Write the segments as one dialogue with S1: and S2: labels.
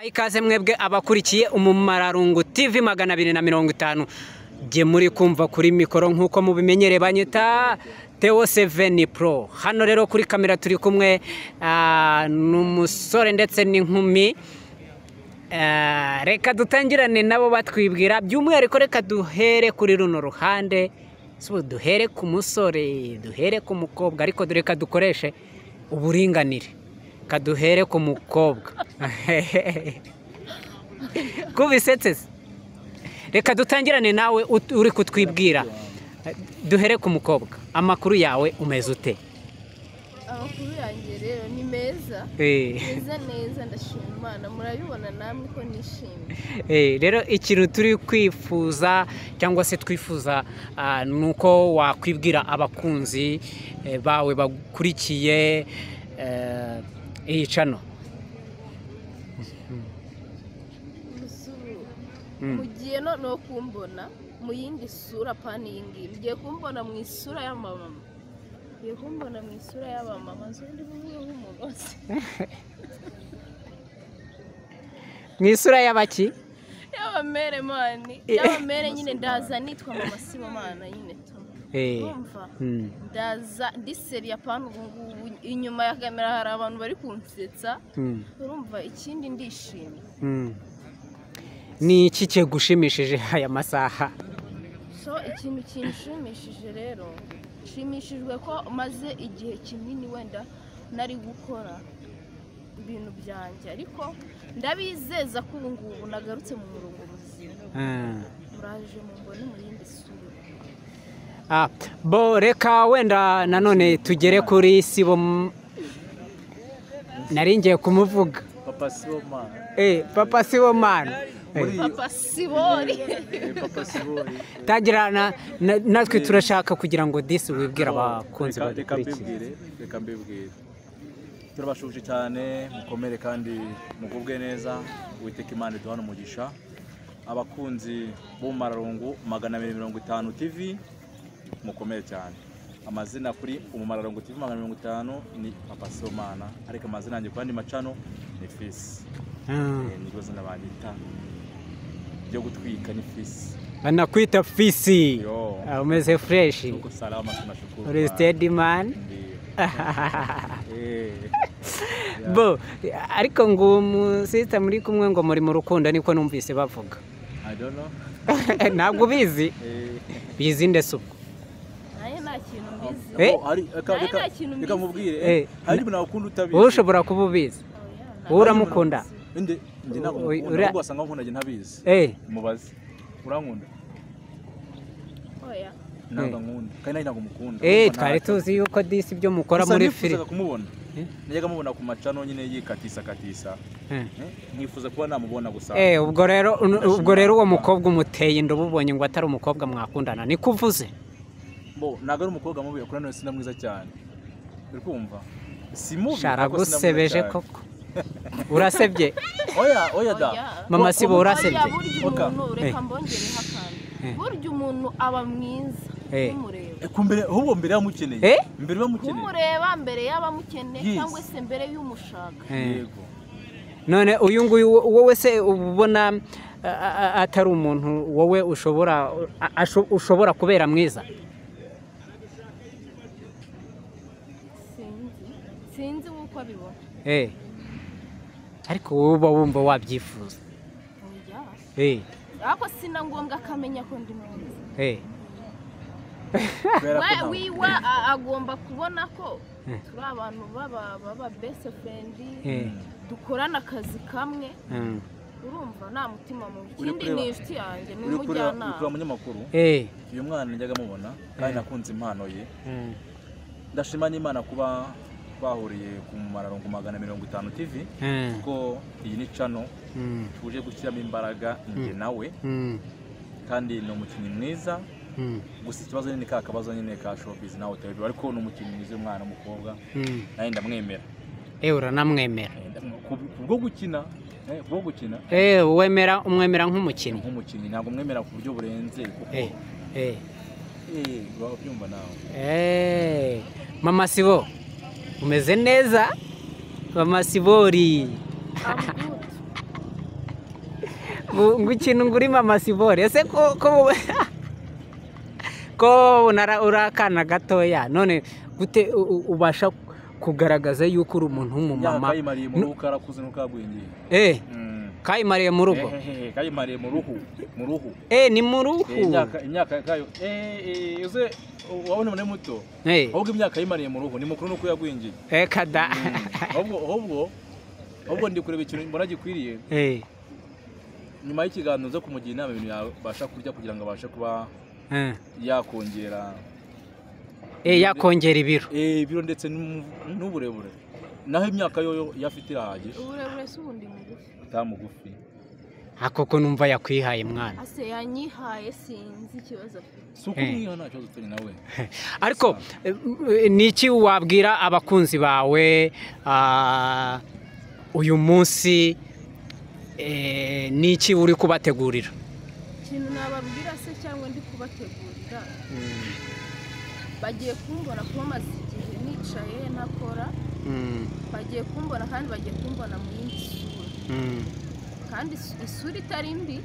S1: Ikaze mwebwe abakurikiye Umumararungu TV 250 je muri kumva kuri mikoro nkuko mubimenyere banyita Theo 7 Pro. Hano rero kuri kamera turi kumwe n'umusore ndetse n'inkumi. Reka dutangirane nabo batwibwira by'umwihariko, reka duhere kuri runo ruhande, duhere ku musore, duhere ku mukobwa, ariko reka dukoreshe uburinganire, kaduhere ku mukobwa. Kubisetse, reka dutangirane nawe uri kutwibwira, duhere ku mukobwa. Amakuru yawe umeze ute?
S2: Amakuru yanjye rero ni meza, neza ndashima Imana, murabibona namwe ko nishimye.
S1: Rero ikintu turi kwifuza cyangwa se twifuza nuko wakwibwira abakunzi bawe bakurikiye iyi channel.
S2: Mugiye no kumbona mu yindi sura pani yingi, mugiye kumbona mu isura ya mama, mugiye kumbona mu isura ya mama zindi b'umugozi.
S1: Mu isura y'abaki?
S2: Y'abamere mani, y'abamere nyine ndaza nitwa Mama Sibomana nyine to. Urumva? Ndaza ndi seriya pani ubu inyuma ya kamera hari abantu bari kunsetsa. Urumva ikindi ndishimye.
S1: Ni iki cyo gushimishije aya masaha?
S2: So ikintu kinshimishije rero, nshimishijwe ko maze igihe kinini wenda nari gukora ibintu byanjye, ariko ndabizeza ko ubu ngubu nagarutse mu murongo muzima. Muraje mu mbone muri yindi sura.
S1: Bo reka wenda nanone tugere kuri Sibo, naringiye kumuvuga
S3: Papa Sibomana.
S1: Papa Sibomana.
S2: Papa Sibori.
S3: Papa Sibori.
S1: Tagirana natwe turashaka kugira ngo disi wibwira abakunzi badukurikiye.
S3: Reka mbibwire. Turabashuje cyane, mukomere kandi mugubwe neza, Uwiteka Imana iduhana umugisha. Abakunzi b'Umumararungu 250 TV mukomere cyane. Amazina kuri Umumararungu TV 250 ni Papa Sibomana, ariko amazina yanjye kandi macano ni Fisi. Nibwo zina banyita byo gutwika ni Fisi.
S1: Anakwita Fisi. Umeze fresh.
S3: Uko salama tunashukuru.
S1: Uri steady man. Bo ariko ngo umusista muri kumwe ngo muri mu rukundo niko numvise bavuga.
S3: I don't know.
S1: Ntabwo bizi. Bizi ndesuko.
S2: Naye nta kintu bizi.
S3: Reka mubwire. Hari ibintu nakunda utabizi.
S1: Ushobora kuba ubizi. Uramukunda.
S3: Nde ntabwo wasanga nkunda ntabizi. Mubaze. Urankunda?
S2: Oya.
S3: Ntabwo nkunda. Kandi ntabwo mukunda.
S1: Twari tuzi yuko disi byo mukora muri film.
S3: Kumubona. Najyaga mubona ku macano nyine yikatisa. Nkifuza kuba namubona gusa.
S1: Ubwo rero uwo mukobwa umuteye indobo ubonye ngo atari umukobwa mwakundana ni kuvuze.
S3: Bo ntabwo ari umukobwa mubi, akora none sina mwiza cyane. Uri kumva? Si mubi.
S1: Sharagusebeje koko. Urasebye?
S3: Oya da.
S1: Mama Sibo urasebye?
S2: Reka mbongere hakandi. Burya umuntu aba mwiza.
S3: Kumbere ahubwo mbere yamukeneye. Mbere bamukeneye.
S2: Umureba mbere yabamukeneye cyangwa se mbere y'umushaka.
S3: Yego.
S1: None uyu nguyu wowe se ubona atari umuntu wowe ushobora kubera mwiza?
S2: Sinzi uko abibona.
S1: Ariko wowe wumva wabyifuza.
S2: Ariko sina ngombwa akamenya ko ndi mwiza. Wiwa agomba kubona ko turi abantu baba best friend, dukorana akazi kamwe. Urumva nta mutima mubi. Ikindi ni inshuti yanjye, ni umujyanama.
S3: Uri umunyamakuru. Uyu mwana njyaga mubona kandi nakunze impano ye. Ndashima n'Imana kuba twahuriye ku Umumararungu 250 TV, kuko iyi ni channel tuje gushyiramo imbaraga njye nawe, kandi ni umukinnyi mwiza. Gusa ikibazo ni kabazo nyine ka showbiz nawe utebye, ariko ni umukinnyi mwiza, umwana w'umukobwa, nawe ndamwemera.
S1: Uranamwemera?
S3: Kubwo gukina.
S1: Umwemera nk'umukinnyi?
S3: Nk'umukinnyi, ntabwo mwemera ku buryo burenze kuko babyumva nawe. Mama Sibo umeze neza? Mama Sibori.
S1: ngo ikintu ngo uri mama Sibore ese ko uri akana gatoya none gute ubasha kugaragaza yuko uri umuntu w'umumama
S3: kayimariye mu ruhu karakuze n'ukagwingiye
S1: kayimariye mu rugo
S3: kayimariye mu ruhu
S1: ni mu ruhu
S3: imyaka kayo uze wabone mune muto ahubwo imyaka kayimariye mu ruhu ni mukuru nuko yagwingiye
S1: kada
S3: ahubwo ndi kureba ikintu mbona gikwiriye nyuma y'ikiganiro zo kumugira inama ibintu yabasha kurya kugira ngo abashe kuba yakongera
S1: yakongera
S3: ibiro ndetse n'uburebure naho imyaka yo yafite irahagije
S2: uburebure si ubundi mugufi
S3: atamugufi
S1: koko numva yakwihaye mwana
S2: ase yanyihaye sinzi ikibazo
S3: suko niyo nta kibazo turi nawe
S1: ariko niki wabwira abakunzi bawe uyu munsi niki uri kubategurira
S2: ikintu nababwira se cyangwa ndi kubategurira bagiye kumbona kuba maze igihe nicaye ntakora bagiye kumbona kandi bagiye kumbona mu yindi sura kandi isura itari mbi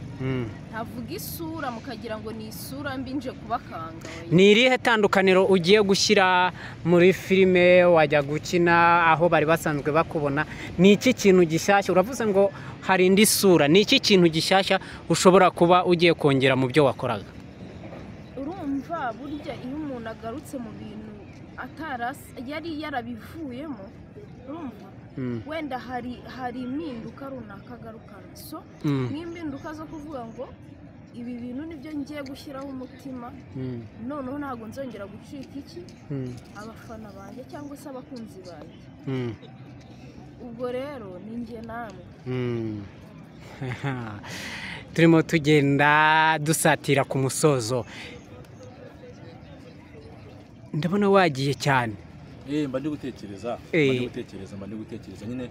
S2: ntavuga isura mukagira ngo ni isura mbi nje kubakanga
S1: ni irihe tandukaniro ugiye gushyira muri filime wajya gukina aho bari basanzwe bakubona ni iki kintu gishyashya uravuze ngo hari indi sura ni iki kintu gishyashya ushobora kuba ugiye kongera mu byo wakoraga
S2: urumva burya iyo umuntu agarutse mu bintu yari yarabivuyemo urumva wenda hari impinduka runaka agarukana so n'impinduka zo kuvuga ngo ibi bintu nibyo ngiye gushyiraho umutima noneho ntabwo nzongera gucika iki abafana banjye cyangwa se abakunzi banjye ubwo rero ni njye namwe
S1: turimo tugenda dusatira ku musozo ndabona wagiye cyane
S3: mba ndi gutekereza nyine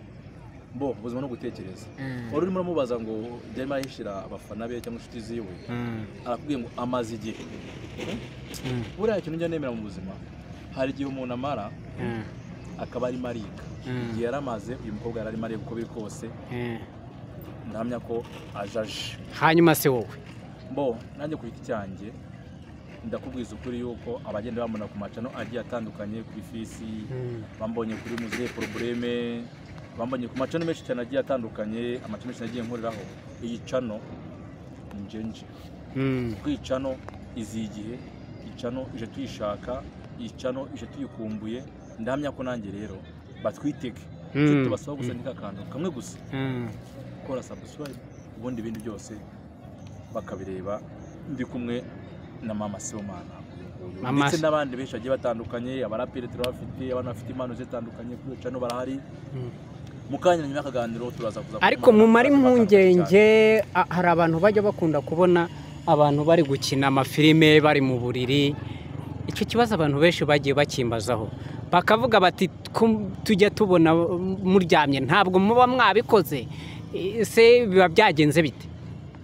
S3: ubuzima no gutekereza wari urimo uramubaza ngo byari mahishira abafana be cyangwa inshuti ziwe arakubwiye ngo amaze igihe buriya ikintu njya nemera mu buzima hari igihe umuntu amara akaba arimo ariga igihe yaramaze uyu mukobwa yari arimo ariga uko biri kose ndahamya ko ajaje
S1: hanyuma se wowe
S3: nanjye ku giti cyanjye ndakubwiza ukuri yuko abagenda bamubona ku macano agiye atandukanye kuri fisi bambonye kuri muzehe probleme bambonye ku macano menshi cyane agiye atandukanye amacano menshi nagiye nkoreraho iyi cano njenje iyi cano izi igihe iyi cano ije tuyishaka iyi cano ije tuyikumbuye ndahamya ko nanjye rero batwitege tubasaba gusa n'akantu kamwe gusa gukora subscribe ubundi ibindi byose bakabireba ndi kumwe na mama Sibomana ndetse n'abandi benshi bagiye batandukanye abaraperi turabafite abantu bafite impano zitandukanye kuri cano barahari mukanya nyuma y'akaganiro turaza kuza
S1: ariko mu mari mpungenge hari abantu bajya bakunda kubona abantu bari gukina amafilime bari mu buriri icyo kibazo abantu benshi bagiye bakimbazaho bakavuga bati tujya tubona muryamye ntabwo muba mwabikoze se biba byagenze bite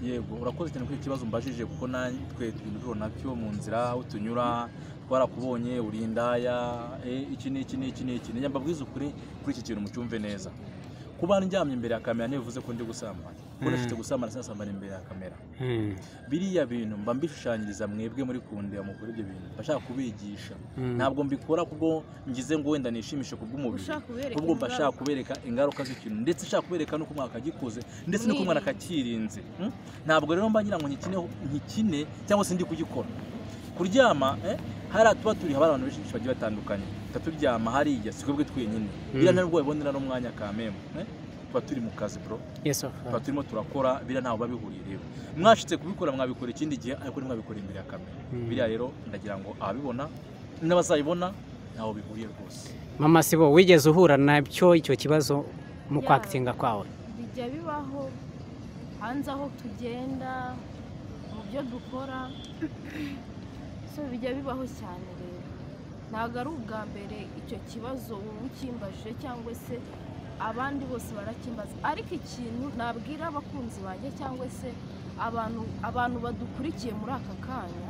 S3: yego urakoze cyane kuri ikibazo mbajije kuko natwe ibintu nabyo mu nzira aho tunyura twarakubonye urindaya iki njya mbabwiza ukuri kuri iki kintu mucyumve neza kuba ndyamye imbere ya kamera ntibivuze ko ndi gusambana kuko nafite gusambana sinasambana imbere ya kamera biriya bintu mba mbishushanyiriza mwebwe muri kundeba mukora ibyo bintu bashaka kubigisha ntabwo mbikora kubwo ngize ngo wenda nishimishe kubw'umubiri ahubwo mbashaka kubereka ingaruka z'ikintu ndetse nshaka kubereka nuko mwakagikoze ndetse nuko mwana kakirinze ntabwo rero mba ngira ngo nkikine cyangwa se ndi kugikora kuryama hari tuba turi abantu benshi bagiye batandukanye turyama hariya sikwebwe twenyine bira ntabwo babonera n'umwanya kamemo tuba turi mu kazi bro tuba turimo turakora bira ntaho babihuriye rero mwashitse kubikora mwabikora ikindi gihe ariko mwabikora imbere ya kamera biriya rero ndagira ngo ababibona n'abazayibona ntaho bihuriye rwose
S1: mama Sibo wigeze uhura nabyo icyo kibazo mu kwakitinga kwawe
S2: bijya bibaho hanze aho tugenda mu byo dukora bijya bibaho cyane rero ntabwo ari ubwa mbere icyo kibazo wowe ukimbajije cyangwa se abandi bose barakimbaza ariko ikintu nabwira abakunzi banjye cyangwa se abantu badukurikiye muri aka kanya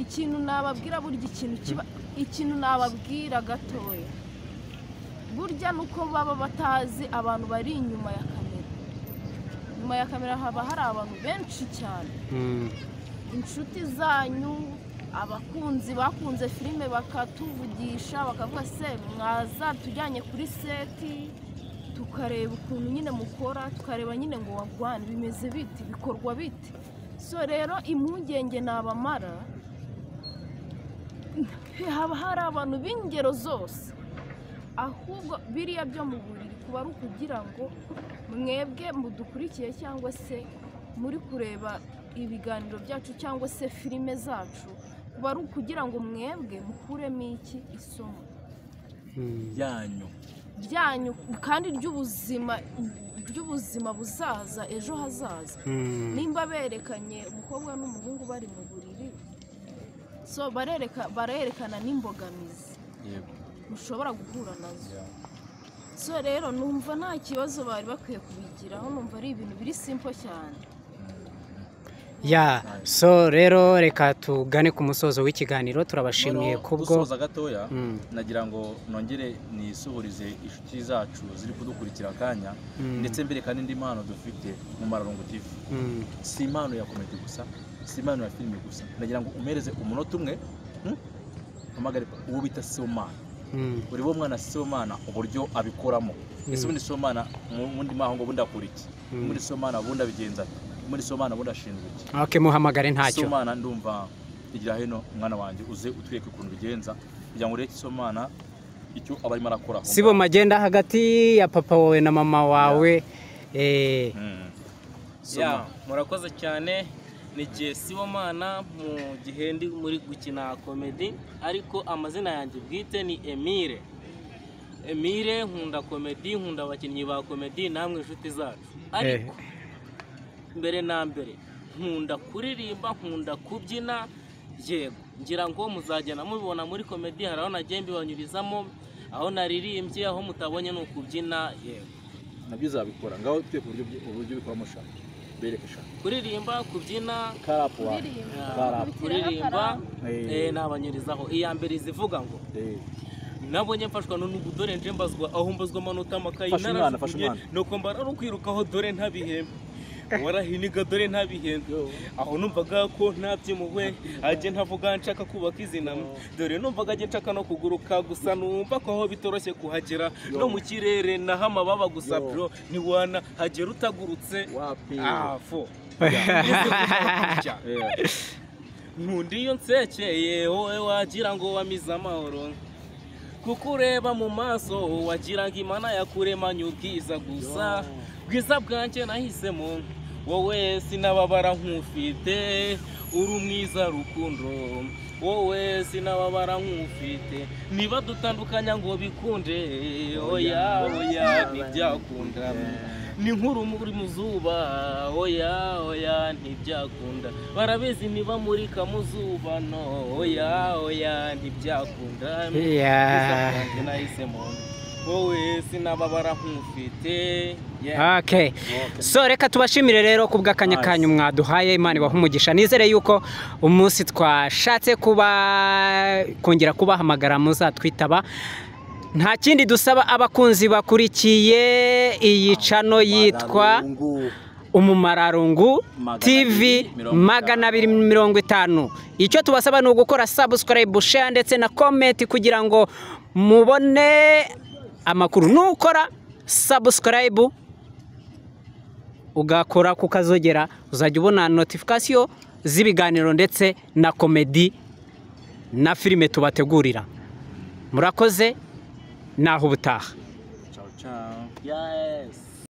S2: ikintu nababwira burya ikintu nababwira gatoya burya nuko baba batazi abantu bari inyuma ya kamera inyuma ya kamera haba hari abantu benshi cyane, inshuti zanyu, abakunzi bakunze filime bakatuvugisha bakavuga se mwaza tujyanye kuri seti tukareba ukuntu nyine mukora, tukareba nyine ngo wagwane bimeze biti bikorwa biti. So rero impungenge nabamara, haba hari abantu b'ingero zose, ahubwo biriya byo mu buriri kuba ari ukugira ngo mwebwe mudukurikiye cyangwa se muri kureba ibiganiro byacu cyangwa se filime zacu, kuba ari ukugira ngo mwebwe mukuremo iki isomo ryanyu kandi ry'ubuzima buzaza ejo hazaza. Nimba berekanye umukobwa n'umuhungu bari mu buriri, so barerekana n'imbogamizi mushobora guhura nazo. So rero numva nta kibazo bari bakwiye kubigiraho, numva ari ibintu biri simple cyane.
S1: Ya so rero reka tugane ku musozo w'ikiganiro. Turabashimiye kubwo
S3: gusoza gatoya, nagira ngo nongere nisuhurize inshuti zacu ziri kudukurikira akanya, ndetse mbere kandi indi mpano dufite mu Mararungu TV. Si impano ya comedy gusa, si impano ya filime gusa, nagira ngo umereze umunota umwe amagare uwo bita Sibomana. Uri bo mwana Sibomana uburyo abikoramo. Ese ubundi Sibomana mundi mahango bundakora iki? Muri Sibomana bunda bigenza muri Sibomana budashinzwe iki?
S1: Okay, muhamagare ntacyo.
S3: Sibomana ndumva igira hino mwana wanje uze utweke ukuntu bigenza kugira ngo reke Sibomana icyo abarimo arakora.
S1: Siboma agenda hagati ya papa wawe na mama wawe.
S4: Murakoze cyane. Nige Sibomana mu gihe ndi muri gukina comedy, ariko amazina yanjye bwite ni Emile. Nkunda comedy, nkunda abakinnyi ba comedy namwe inshuti zacu. Ariko mbere na mbere nkunda kuririmba, nkunda kubyina. Yego ngira ngo muzagenda mubibona muri comedy, haraho nagiye mbibanyurizamo, aho naririmbye, aho mutabonye no kubyina. Yego
S3: nabyo uzabikora ngaho twe uburyo bikoramo shaka berekesha
S4: kuririmba, kubyina,
S3: kuririmba
S4: nabanyurizaho. Iya mbere zivuga ngo nabonye mfashwa n'udore nje mbazwa, aho mbazwa amanota amakayi narajugunye, nuko mbara no kwirukaho dore ntabihembe, warahiniga dore ntabihembe. Aho numvaga ko ntabyimuwe, aje ntavuga nshaka kubaka izina, dore numvaga aje nshaka no kuguruka, gusa numva ko aho bitoroshye kuhagera, no mu kirere naho amababa gusa bro ntiwana hagera utagurutse. Fo nkundi iyo nsekeye wowe wagira ngo wamize amahoro, kuko ureba mu maso wagira ngo Imana yakuremanye ubwiza gusa. Bwiza bwanjye nahisemo wowe, sinababara nk'ufite, uri umwiza rukundo, wowe sinababara nk'ufite. Niba dutandukanya ngo bikunde, oya ntibyakunda. Ni nkuru muri muzuba, oya ntibyakunda. Barabizi niba muri kamuzuba, no oya ntibyakunda. Nahisemo wowe sinababara nk'ufite.
S1: Okay. So reka tubashimire rero kubw'akanya kanyu mwaduhaye. Imana ibahe umugisha. Nizere yuko umunsi twashatse kongera kubahamagara muzatwitaba. Nta kindi dusaba abakunzi bakurikiye iyi channel yitwa Umumararungu TV 250. Icyo tubasaba ni ugukora subscribe, share ndetse na comment kugira ngo mubone amakuru. Nukora subscribe ugakora kukazogera, uzajya ubona notification z'ibiganiro ndetse na comedy na filime tubategurira. Murakoze naho ubutaha.
S3: Ciao ciao.
S4: Yes.